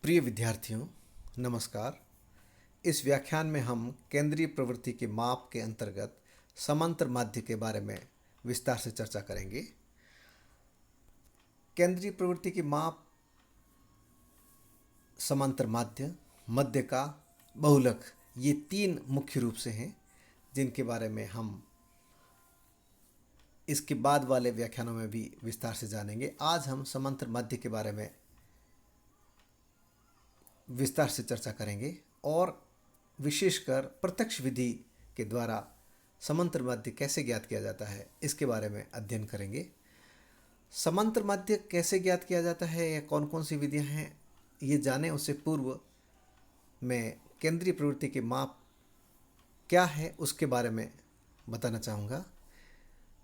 प्रिय विद्यार्थियों, नमस्कार। इस व्याख्यान में हम केंद्रीय प्रवृत्ति के माप के अंतर्गत समांतर माध्य के बारे में विस्तार से चर्चा करेंगे। केंद्रीय प्रवृत्ति के माप समांतर माध्य, मध्य का, बहुलक, ये तीन मुख्य रूप से हैं जिनके बारे में हम इसके बाद वाले व्याख्यानों में भी विस्तार से जानेंगे। आज हम समांतर माध्य के बारे में विस्तार से चर्चा करेंगे और विशेषकर प्रत्यक्ष विधि के द्वारा समांतर माध्य कैसे ज्ञात किया जाता है इसके बारे में अध्ययन करेंगे। समांतर माध्य कैसे ज्ञात किया जाता है या कौन कौन सी विधियां हैं ये जाने उससे पूर्व मैं केंद्रीय प्रवृत्ति के माप क्या है उसके बारे में बताना चाहूँगा।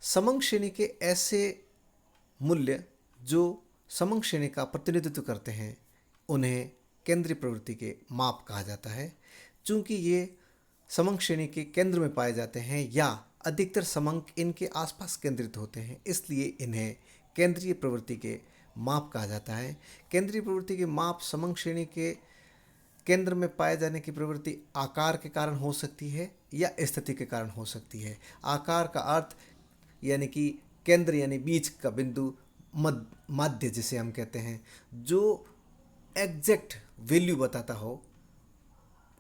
समंग श्रेणी के ऐसे मूल्य जो समंग श्रेणी का प्रतिनिधित्व करते हैं उन्हें केंद्रीय प्रवृत्ति के माप कहा जाता है। चूँकि ये समंग श्रेणी के केंद्र में पाए जाते हैं या अधिकतर समंक इनके आसपास केंद्रित होते हैं, इसलिए इन्हें केंद्रीय प्रवृत्ति के माप कहा जाता है। केंद्रीय प्रवृत्ति के माप समंग श्रेणी के केंद्र में पाए जाने की प्रवृत्ति आकार के कारण हो सकती है या स्थिति के कारण हो सकती है। आकार का अर्थ यानी कि केंद्र यानी बीच का बिंदु, माध्य जिसे हम कहते हैं, जो एग्जैक्ट वैल्यू बताता हो,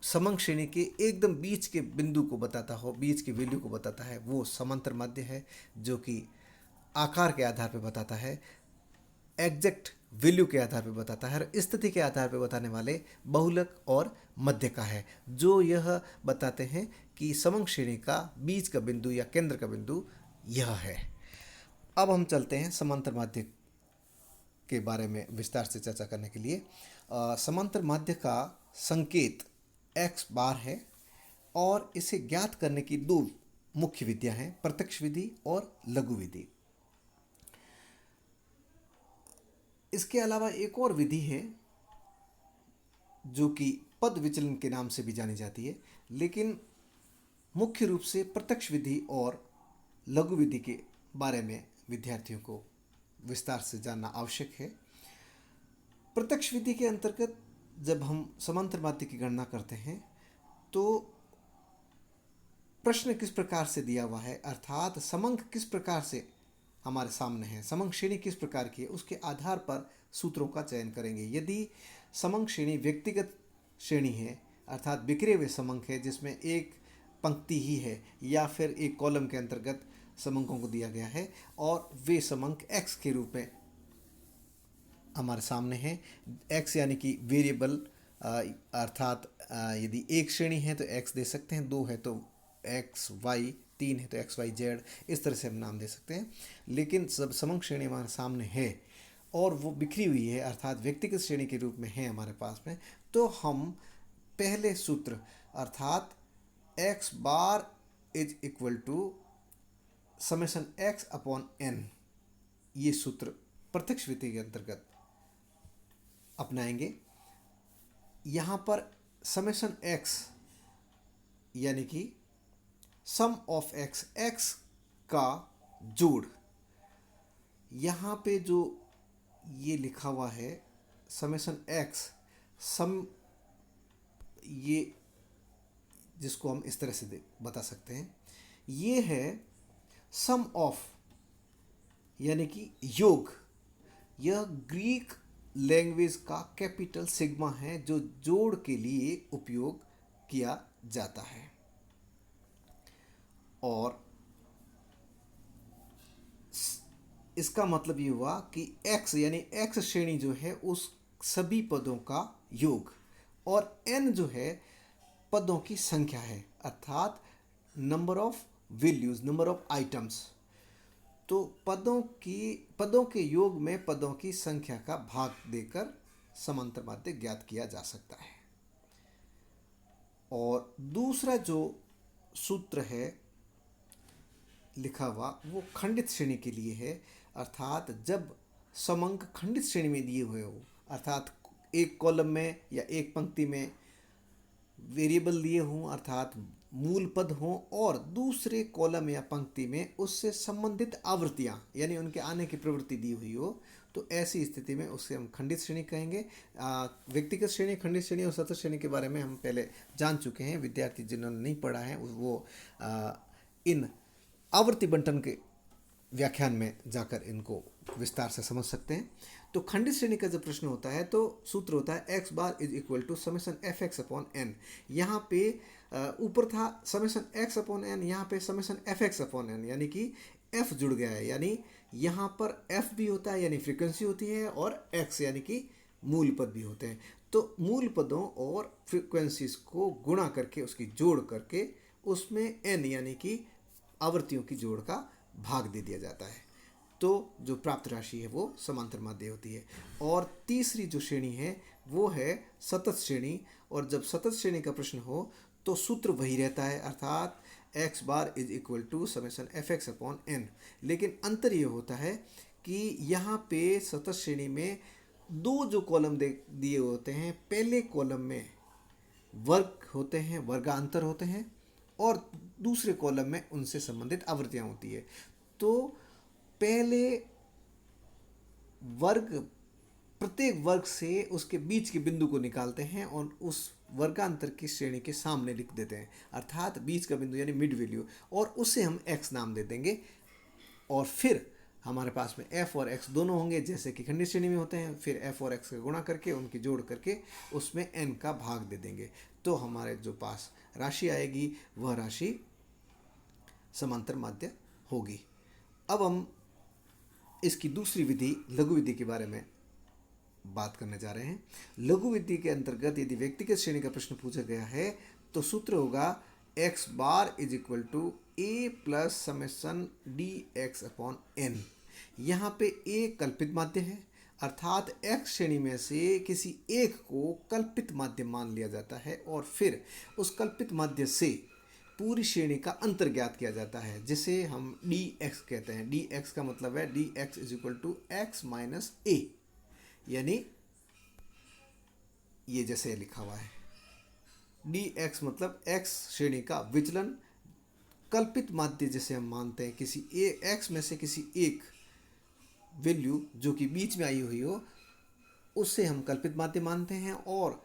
समंग श्रेणी के एकदम बीच के बिंदु को बताता हो, बीच के वैल्यू को बताता है, वो समांतर माध्य है। जो कि आकार के आधार पर बताता है, एग्जैक्ट वैल्यू के आधार पर बताता है और स्थिति के आधार पर बताने वाले बहुलक और मध्य का है, जो यह बताते हैं कि समंग श्रेणी का बीच का बिंदु या केंद्र का बिंदु यह है। अब हम चलते हैं समांतर माध्य के बारे में विस्तार से चर्चा करने के लिए। समांतर माध्य का संकेत x बार है और इसे ज्ञात करने की दो मुख्य विधियां हैं, प्रत्यक्ष विधि और लघु विधि। इसके अलावा एक और विधि है जो कि पद विचलन के नाम से भी जानी जाती है, लेकिन मुख्य रूप से प्रत्यक्ष विधि और लघु विधि के बारे में विद्यार्थियों को विस्तार से जानना आवश्यक है। प्रत्यक्ष विधि के अंतर्गत जब हम समांतर माध्य की गणना करते हैं तो प्रश्न किस प्रकार से दिया हुआ है, अर्थात समंक किस प्रकार से हमारे सामने है, समंक श्रेणी किस प्रकार की है, उसके आधार पर सूत्रों का चयन करेंगे। यदि समंक श्रेणी व्यक्तिगत श्रेणी है, अर्थात बिखरे हुए समंक है जिसमें एक पंक्ति ही है या फिर एक कॉलम के अंतर्गत समंकों को दिया गया है और वे समंक x के रूप में हमारे सामने हैं। x यानी कि वेरिएबल, अर्थात यदि एक श्रेणी है तो x दे सकते हैं, दो है तो x y, तीन है तो x y z, इस तरह से हम नाम दे सकते हैं। लेकिन सब समंक श्रेणी हमारे सामने है और वो बिखरी हुई है, अर्थात व्यक्तिगत श्रेणी के रूप में है हमारे पास में, तो हम पहले सूत्र अर्थात x bar is equal to summation x upon n, ये सूत्र प्रत्यक्ष विधि के अंतर्गत अपनाएंगे। यहाँ पर समेशन x यानी कि सम ऑफ x, x का जोड़, यहाँ पे जो ये लिखा हुआ है समेशन x सम, ये जिसको हम इस तरह से बता सकते हैं, ये है सम ऑफ यानी कि योग। यह ग्रीक लैंग्वेज का कैपिटल सिग्मा है जो जोड़ के लिए उपयोग किया जाता है। और इसका मतलब ये हुआ कि x यानी x श्रेणी जो है उस सभी पदों का योग और n जो है पदों की संख्या है, अर्थात number of values, number of items. तो पदों के योग में पदों की संख्या का भाग देकर समांतर माध्य ज्ञात किया जा सकता है। और दूसरा जो सूत्र है लिखा हुआ वो खंडित श्रेणी के लिए है, अर्थात जब समंक खंडित श्रेणी में दिए हुए हो, अर्थात एक कॉलम में या एक पंक्ति में वेरिएबल दिए हों, अर्थात मूल पद हों, और दूसरे कॉलम या पंक्ति में उससे संबंधित आवृत्तियां यानी उनके आने की प्रवृत्ति दी हुई हो, तो ऐसी स्थिति में उसे हम खंडित श्रेणी कहेंगे। व्यक्तिगत श्रेणी, खंडित श्रेणी और सतत श्रेणी के बारे में हम पहले जान चुके हैं। विद्यार्थी जिन्होंने नहीं पढ़ा है वो इन आवर्ती बंटन के व्याख्यान में जाकर इनको विस्तार से समझ सकते हैं। तो खंडित श्रेणी का जब प्रश्न होता है तो सूत्र होता है x bar is equal to summation f x upon n. यहाँ पे ऊपर था समेशन एक्स अपॉन एन, यहाँ पे summation f x upon n, यानी कि एफ जुड़ गया है, यानी यहाँ पर एफ भी होता है यानी फ्रीक्वेंसी होती है, और एक्स यानी कि मूल पद भी होते हैं। तो मूल पदों और फ्रीक्वेंसीज को गुणा करके उसकी जोड़ करके उसमें एन यानी कि आवृत्तियों की जोड़ का भाग दे दिया जाता है, तो जो प्राप्त राशि है वो समांतर माध्य होती है। और तीसरी जो श्रेणी है वो है सतत श्रेणी। और जब सतत श्रेणी का प्रश्न हो तो सूत्र वही रहता है, अर्थात x bar is equal to summation f x upon n. लेकिन अंतर ये होता है कि यहाँ पे सतत श्रेणी में दो जो कॉलम दिए होते हैं, पहले कॉलम में वर्ग होते हैं, वर्गांतर होते हैं, और दूसरे कॉलम में उनसे संबंधित आवृत्तियाँ होती है। तो पहले वर्ग, प्रत्येक वर्ग से उसके बीच के बिंदु को निकालते हैं और उस वर्गांतर की श्रेणी के सामने लिख देते हैं, अर्थात बीच का बिंदु यानी मिड वैल्यू, और उसे हम x नाम दे देंगे। और फिर हमारे पास में f और x दोनों होंगे जैसे कि खंडित श्रेणी में होते हैं। फिर f और x का गुणा करके उनकी जोड़ करके उसमें n का भाग दे देंगे, तो हमारे जो पास राशि आएगी वह राशि समांतर माध्य होगी। अब हम इसकी दूसरी विधि लघु विधि के बारे में बात करने जा रहे हैं। लघु विधि के अंतर्गत यदि व्यक्तिगत श्रेणी का प्रश्न पूछा गया है तो सूत्र होगा x bar is equal to a plus summation d x upon n. यहाँ पे ए कल्पित माध्य है, अर्थात एक्स श्रेणी में से किसी एक को कल्पित माध्य मान लिया जाता है और फिर उस कल्पित माध्य से पूरी श्रेणी का अंतर ज्ञात किया जाता है, जिसे हम डी एक्स कहते हैं। डी एक्स का मतलब है d x is equal to x minus a, यानी ये जैसे लिखा हुआ है डी एक्स मतलब एक्स श्रेणी का विचलन। कल्पित माध्य जैसे हम मानते हैं किसी एक्स में से किसी एक वैल्यू जो कि बीच में आई हुई हो, उससे हम कल्पित माध्य मानते हैं और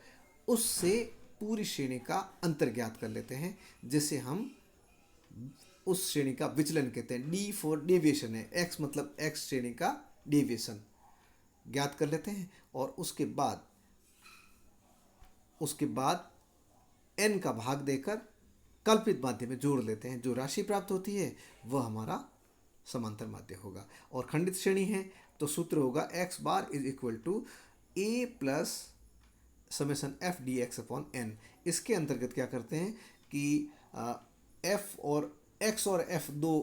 उससे पूरी श्रेणी का अंतर ज्ञात कर लेते हैं, जिसे हम उस श्रेणी का विचलन कहते हैं। डी फॉर डेविएशन है, एक्स मतलब एक्स श्रेणी का डेविएशन ज्ञात कर लेते हैं और उसके बाद n का भाग देकर कल्पित माध्य में जोड़ लेते हैं। जो राशि प्राप्त होती है वह हमारा समांतर माध्य होगा। और खंडित श्रेणी है तो सूत्र होगा x bar is equal to a plus summation f d x upon n. इसके अंतर्गत क्या करते हैं कि एफ और एक्स और एफ दो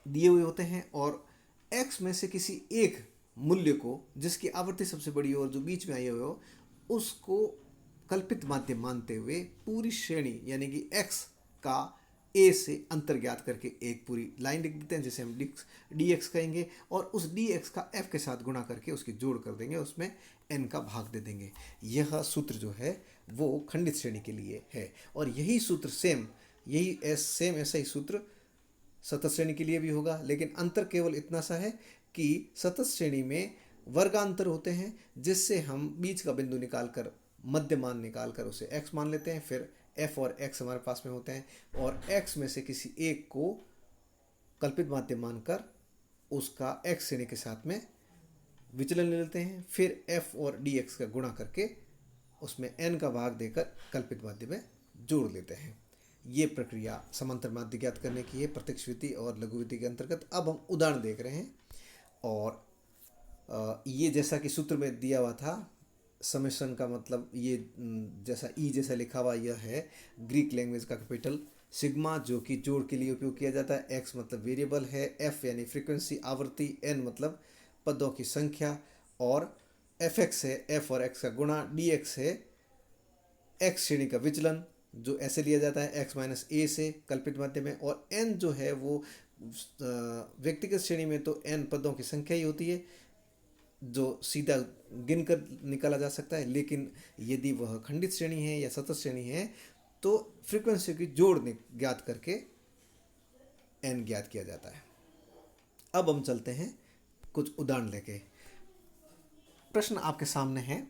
दिए हुए होते हैं और एक्स में से किसी एक मूल्य को जिसकी आवृत्ति सबसे बड़ी हो और जो बीच में आई हुई हो उसको कल्पित माध्य मानते हुए पूरी श्रेणी यानी कि x का a से अंतर ज्ञात करके एक पूरी लाइन लिख देते हैं जिसे हम dx कहेंगे, और उस dx का f के साथ गुणा करके उसकी जोड़ कर देंगे, उसमें n का भाग दे देंगे। यह सूत्र जो है वो खंडित श्रेणी के लिए है और यही सूत्र सेम ऐसा ही सूत्र सतत श्रेणी के लिए भी होगा। लेकिन अंतर केवल इतना सा है कि सतत श्रेणी में वर्गांतर होते हैं जिससे हम बीच का बिंदु निकालकर मध्य मान निकालकर उसे x मान लेते हैं। फिर f और x हमारे पास में होते हैं और x में से किसी एक को कल्पित माध्य मानकर उसका x श्रेणी के साथ में विचलन ले लेते हैं। फिर f और dx का गुणा करके उसमें n का भाग देकर कल्पित माध्य में जोड़ लेते हैं। ये प्रक्रिया समांतर माध्य ज्ञात करने की है प्रत्यक्ष विधि और लघु विधि के अंतर्गत। अब हम उदाहरण देख रहे हैं और ये जैसा कि सूत्र में दिया हुआ था, समेशन का मतलब ये जैसा ई जैसा लिखा हुआ यह है ग्रीक लैंग्वेज का कैपिटल सिग्मा, जो कि जोड़ के लिए उपयोग किया जाता है। एक्स मतलब वेरिएबल है, एफ यानी फ्रीक्वेंसी आवृत्ति, एन मतलब पदों की संख्या और एफ एक्स है एफ और एक्स का गुणा, डी एक्स है एक्स श्रेणी का विचलन जो ऐसे लिया जाता है एक्स माइनस ए से कल्पित माध्य में, और एन जो है वो व्यक्तिगत श्रेणी में तो एन पदों की संख्या ही होती है जो सीधा गिनकर निकाला जा सकता है। लेकिन यदि वह खंडित श्रेणी है या सतत श्रेणी है तो फ्रीक्वेंसी की जोड़ ज्ञात करके एन ज्ञात किया जाता है। अब हम चलते हैं कुछ उदाहरण लेके। प्रश्न आपके सामने है,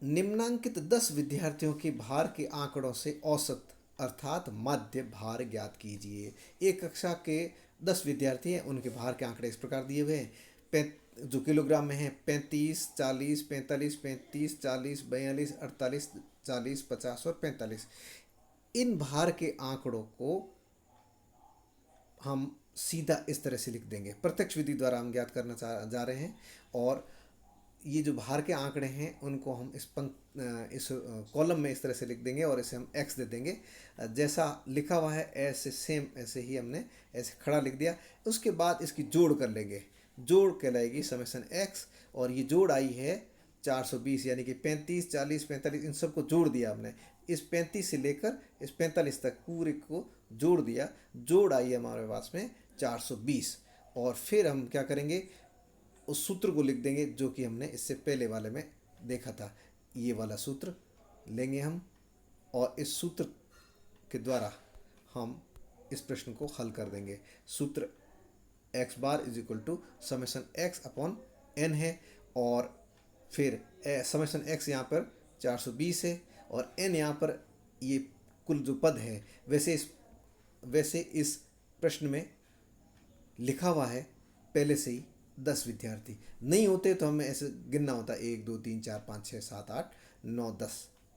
निम्नांकित 10 विद्यार्थियों के भार के आंकड़ों से औसत अर्थात माध्य भार ज्ञात कीजिए। एक कक्षा के 10 विद्यार्थी हैं, उनके भार के आंकड़े इस प्रकार दिए हुए हैं, जो किलोग्राम में है 35, 40, 45, 35, 40, 42, 48, 40, 50 और 45। इन भार के आंकड़ों को हम सीधा इस तरह से लिख देंगे, प्रत्यक्ष विधि द्वारा हम ज्ञात करना जा रहे हैं। और ये जो भार के आंकड़े हैं उनको हम इस कॉलम में इस तरह से लिख देंगे और इसे हम x दे देंगे। जैसा लिखा हुआ है ऐसे सेम ऐसे ही हमने ऐसे खड़ा लिख दिया। उसके बाद इसकी जोड़ कर लेंगे, जोड़ कहलाएगी समेसन x, और ये जोड़ आई है 420, यानी कि 35, 40, 45 इन सबको जोड़ दिया हमने। इस 35 से लेकर इस 45 तक पूरे को जोड़ दिया, जोड़ आई हमारे पास में 420। और फिर हम क्या करेंगे, उस सूत्र को लिख देंगे जो कि हमने इससे पहले वाले में देखा था। ये वाला सूत्र लेंगे हम और इस सूत्र के द्वारा हम इस प्रश्न को हल कर देंगे। सूत्र x bar is equal to summation x upon n है, और फिर समेसन x यहाँ पर 420 है और n यहाँ पर ये कुल जो पद है। वैसे इस प्रश्न में लिखा हुआ है पहले से ही 10 विद्यार्थी, नहीं होते तो हमें ऐसे गिनना होता 1 2 3 4 5 6 7 8 9 10,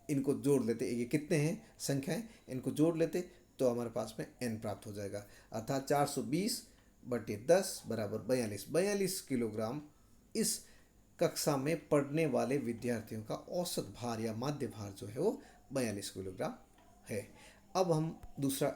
इनको जोड़ लेते, ये कितने हैं संख्याएं, इनको जोड़ लेते तो हमारे पास में n प्राप्त हो जाएगा। अर्थात 420 बटे 10 बराबर 42 किलोग्राम इस कक्षा में पढ़ने वाले विद्यार्थियों का औसत भार या माध्य भार जो है वो 42 किलोग्राम है। अब हम दूसरा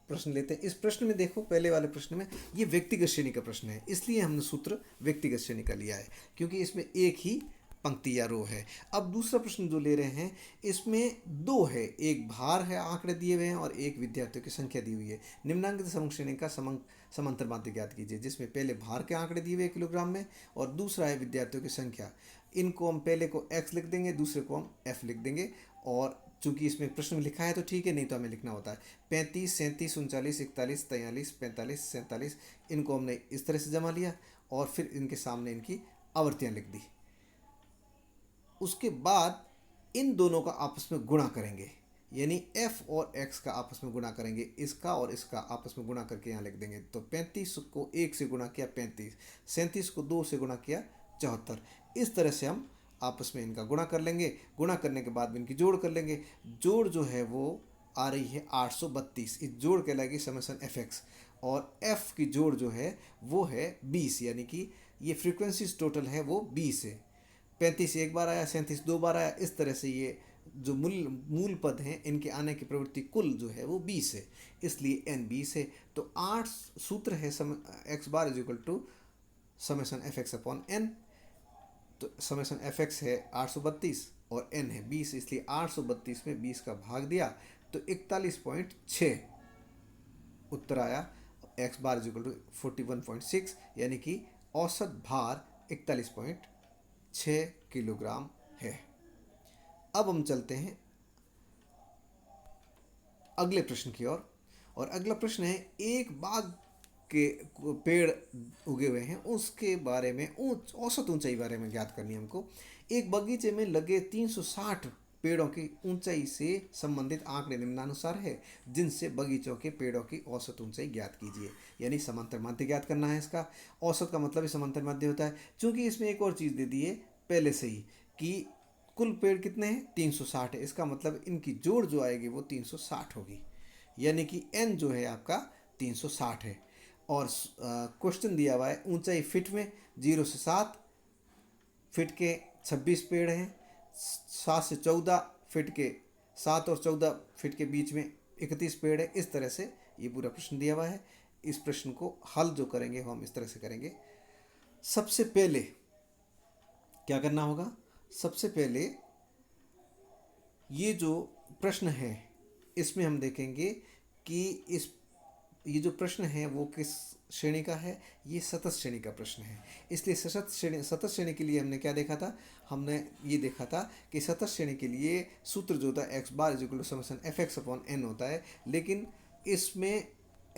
प्रश्न लेते हैं। इस प्रश्न में देखो, पहले वाले प्रश्न में ये व्यक्तिगत श्रेणी का प्रश्न है, इसलिए हमने सूत्र व्यक्तिगत श्रेणी का लिया है क्योंकि इसमें एक ही पंक्ति या रो है। अब दूसरा प्रश्न जो ले रहे हैं इसमें दो है, एक भार है आंकड़े दिए हुए हैं और एक विद्यार्थियों की संख्या दी हुई है। निम्नांकित समंग श्रेणी का समांतर माध्य ज्ञात कीजिए, जिसमें पहले भार के आंकड़े दिए हुए किलोग्राम में और दूसरा है विद्यार्थियों की संख्या। इनको हम पहले को x लिख देंगे, दूसरे को हम f लिख देंगे, और चूंकि इसमें प्रश्न में लिखा है तो ठीक है, नहीं तो हमें लिखना होता है 35, 37, 39, 41, 43, 45, 47। इनको हमने इस तरह से जमा लिया और फिर इनके सामने इनकी आवर्तियाँ लिख दी। उसके बाद इन दोनों का आपस में गुणा करेंगे, यानी f और x का आपस में गुणा करेंगे, इसका और इसका आपस में गुणा करके यहाँ लिख देंगे। तो 35 को 1 से गुणा किया 35, 37 को 2 से गुणा किया 74। इस तरह से हम आपस में इनका गुणा कर लेंगे। गुणा करने के बाद इनकी जोड़ कर लेंगे। जोड़ जो है वो आ रही है 832, इस जोड़ कहलाएगी समेसन fx, और f की जोड़ जो है वो है 20, यानी कि ये फ्रीक्वेंसीज टोटल है वो 20 है। 35 एक बार आया, 37 दो बार आया, इस तरह से ये जो मूल पद हैं इनके आने की प्रवृत्ति कुल जो है वो 20 है, इसलिए n 20 है। तो 8 सूत्र है x bar is equal to summation fx upon n। तो समेसन fx है 832 और n है 20, इसलिए 832 में 20 का भाग दिया तो 41.6 उत्तर आया। x bar is equal to 41.6, यानी कि औसत भार 41.6 किलोग्राम है। अब हम चलते हैं अगले प्रश्न की ओर, और अगला प्रश्न है, एक बाग के पेड़ उगे हुए हैं उसके बारे में औसत ऊंचाई बारे में ज्ञात करनी है हमको। एक बगीचे में लगे 360 पेड़ों की ऊंचाई से संबंधित आंकड़े निम्नानुसार है, जिनसे बगीचों के पेड़ों की औसत ऊंचाई ज्ञात कीजिए। यानी समांतर माध्य ज्ञात करना है। इसका औसत का मतलब ही समांतर माध्य होता है। चूंकि इसमें एक और चीज़ दे दी है पहले से ही कि कुल पेड़ कितने हैं 360 है, इसका मतलब इनकी जोड़ जो आएगी वो 360 होगी, यानी कि n जो है आपका 360 है। और क्वेश्चन दिया हुआ है ऊंचाई फिट में 0 से 7 फिट के 26 पेड़ हैं, 7 से 14 फिट के 7 और 14 फिट के बीच में 31 पेड़ है। इस तरह से ये पूरा प्रश्न दिया हुआ है। इस प्रश्न को हल जो करेंगे हम इस तरह से करेंगे। सबसे पहले क्या करना होगा, सबसे पहले ये जो प्रश्न है इसमें हम देखेंगे कि ये जो प्रश्न है वो किस श्रेणी का है। ये सतत श्रेणी का प्रश्न है, इसलिए सतत श्रेणी के लिए हमने क्या देखा था, हमने ये देखा था कि सतत श्रेणी के लिए सूत्र जो होता है x bar is equal to summation fx upon n होता है, लेकिन इसमें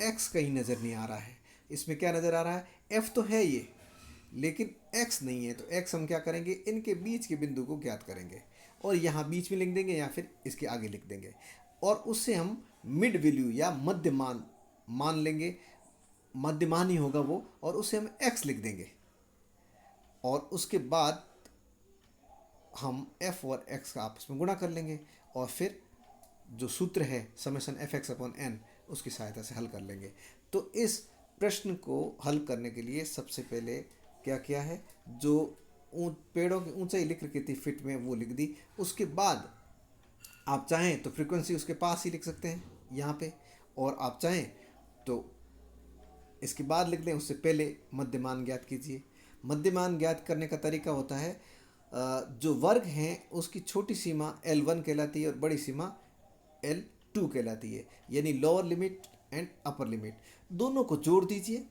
x कहीं नज़र नहीं आ रहा है। इसमें क्या नज़र आ रहा है, f तो है, लेकिन x नहीं है, तो x हम क्या करेंगे, इनके बीच के बिंदु को ज्ञात करेंगे और यहाँ बीच में लिख देंगे या फिर इसके आगे लिख देंगे और उससे हम मिड वैल्यू या मध्यमान मान लेंगे, मध्यमान ही होगा वो, और उसे हम x लिख देंगे और उसके बाद हम f और x का आपस में गुणा कर लेंगे और फिर जो सूत्र है समेशन fx अपॉन n उसकी सहायता से हल कर लेंगे। तो इस प्रश्न को हल करने के लिए सबसे पहले क्या किया है, जो पेड़ों की ऊंचाई लिख रखी थी फीट में वो लिख दी। उसके बाद आप चाहें तो फ्रीक्वेंसी उसके पास ही लिख सकते हैं यहाँ पे, और आप चाहें तो इसके बाद लिख दें, उससे पहले मध्यमान ज्ञात कीजिए। मध्यमान ज्ञात करने का तरीका होता है, जो वर्ग हैं उसकी छोटी सीमा L1 कहलाती है और बड़ी सीमा L2 कहलाती है, यानी lower limit and upper limit दोनों को जोड़ दीजिए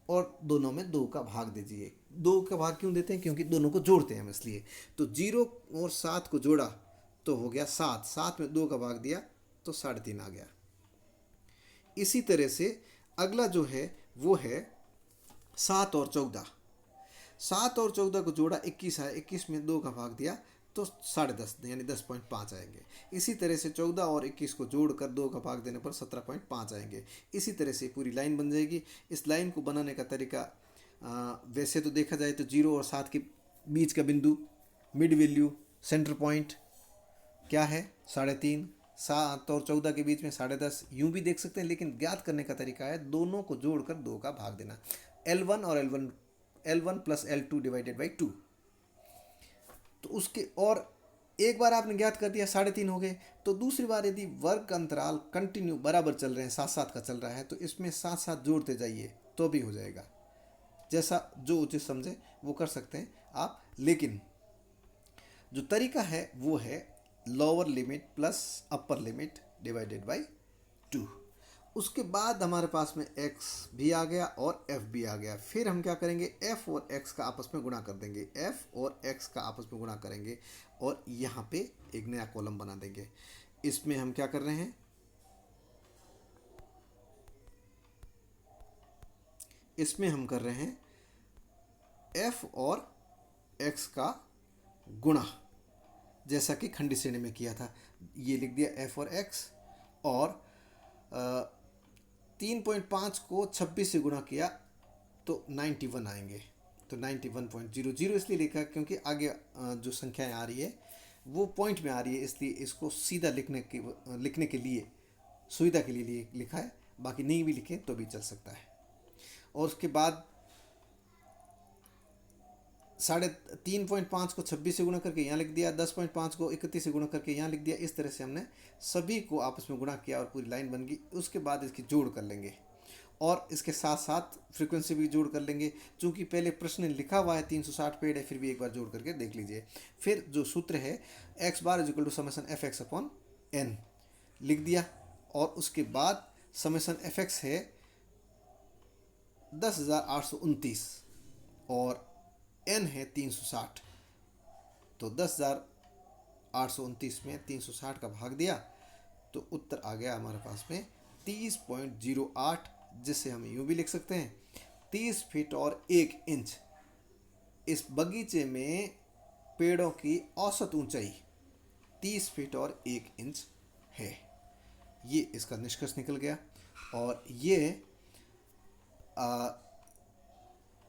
और दोनों में 2 का भाग दीजिए। 2 का भाग क्यों देते हैं, क्योंकि दोनों को जोड़ते हैं हम इसलिए। तो 0 और 7 को जोड़ा तो हो गया 7, 7 में 2 का भाग दिया तो 3.5 आ गया। इसी तरह से अगला जो है वो है 7 और 14। 7 और 14 को जोड़ा 21 है, 21 में 2 का भाग दिया तो 10.5 यानी 10.5 आएंगे। इसी तरह से 14 और 21 को जोड़कर 2 का भाग देने पर 17.5 आएंगे। इसी तरह से पूरी लाइन बन जाएगी। इस लाइन को बनाने का तरीका वैसे तो देखा जाए तो 0 और 7 के बीच का बिंदु मिड वैल्यू सेंटर पॉइंट क्या है 3.5, 7 और 14 के बीच में 10.5 यूँ भी देख सकते हैं, लेकिन ज्ञात करने का तरीका है दोनों को जोड़कर 2 का भाग देना। L1 और L1 plus L2 divided by 2। तो उसके और एक बार आपने ज्ञात कर दिया 3.5 हो गए, तो दूसरी बार यदि वर्ग अंतराल कंटिन्यू बराबर चल रहे हैं, साथ साथ का चल रहा है, तो इसमें साथ साथ जोड़ते जाइए तो भी हो जाएगा। जैसा जो उचित समझे वो कर सकते हैं आप, लेकिन जो तरीका है वो है lower limit plus upper limit divided by 2। उसके बाद हमारे पास में x भी आ गया और f भी आ गया। फिर हम क्या करेंगे, f और x का आपस में गुणा कर देंगे, f और x का आपस में गुणा करेंगे और यहाँ पे एक नया कॉलम बना देंगे। इसमें हम क्या कर रहे हैं, इसमें हम कर रहे हैं f और x का गुणा, जैसा कि खंडी श्रेणी में किया था। ये लिख दिया f और x, और 3.5 को 26 से गुणा किया तो 91 आएंगे। तो 91.00 इसलिए लिखा क्योंकि आगे जो संख्याएं आ रही है वो पॉइंट में आ रही है, इसलिए इसको सीधा लिखने के लिए सुविधा के लिए लिखा है। बाकी नहीं भी लिखें तो भी चल सकता है। और उसके बाद 3.5 को 26 से गुणा करके यहाँ लिख दिया, 10.5 को 31 से गुणा करके यहाँ लिख दिया। इस तरह से हमने सभी को आपस में गुणा किया और पूरी लाइन बन गई। उसके बाद इसकी जोड़ कर लेंगे और इसके साथ साथ फ्रीक्वेंसी भी जोड़ कर लेंगे। चूँकि पहले प्रश्न लिखा हुआ है 360 पेड़ है, फिर भी एक बार जोड़ करके देख लीजिए। फिर जो सूत्र है x bar is equal to summation fx upon n लिख दिया, और उसके बाद समेशन fx है 10,829 और n है 360। तो 10,829 में 360 का भाग दिया तो उत्तर आ गया हमारे पास में 30.08, जिसे हम यूँ भी लिख सकते हैं 30 फीट और 1 इंच। इस बगीचे में पेड़ों की औसत ऊंचाई 30 फीट और 1 इंच है। ये इसका निष्कर्ष निकल गया। और ये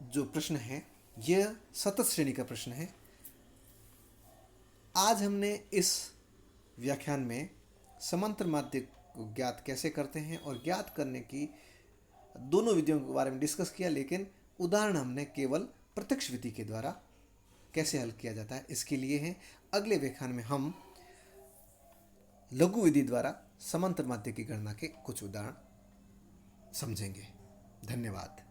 जो प्रश्न है यह सतत श्रेणी का प्रश्न है। आज हमने इस व्याख्यान में समांतर माध्य को ज्ञात कैसे करते हैं और ज्ञात करने की दोनों विधियों के बारे में डिस्कस किया, लेकिन उदाहरण हमने केवल प्रत्यक्ष विधि के द्वारा कैसे हल किया जाता है इसके लिए हैं। अगले व्याख्यान में हम लघु विधि द्वारा समांतर माध्य की गणना के कुछ उदाहरण समझेंगे। धन्यवाद।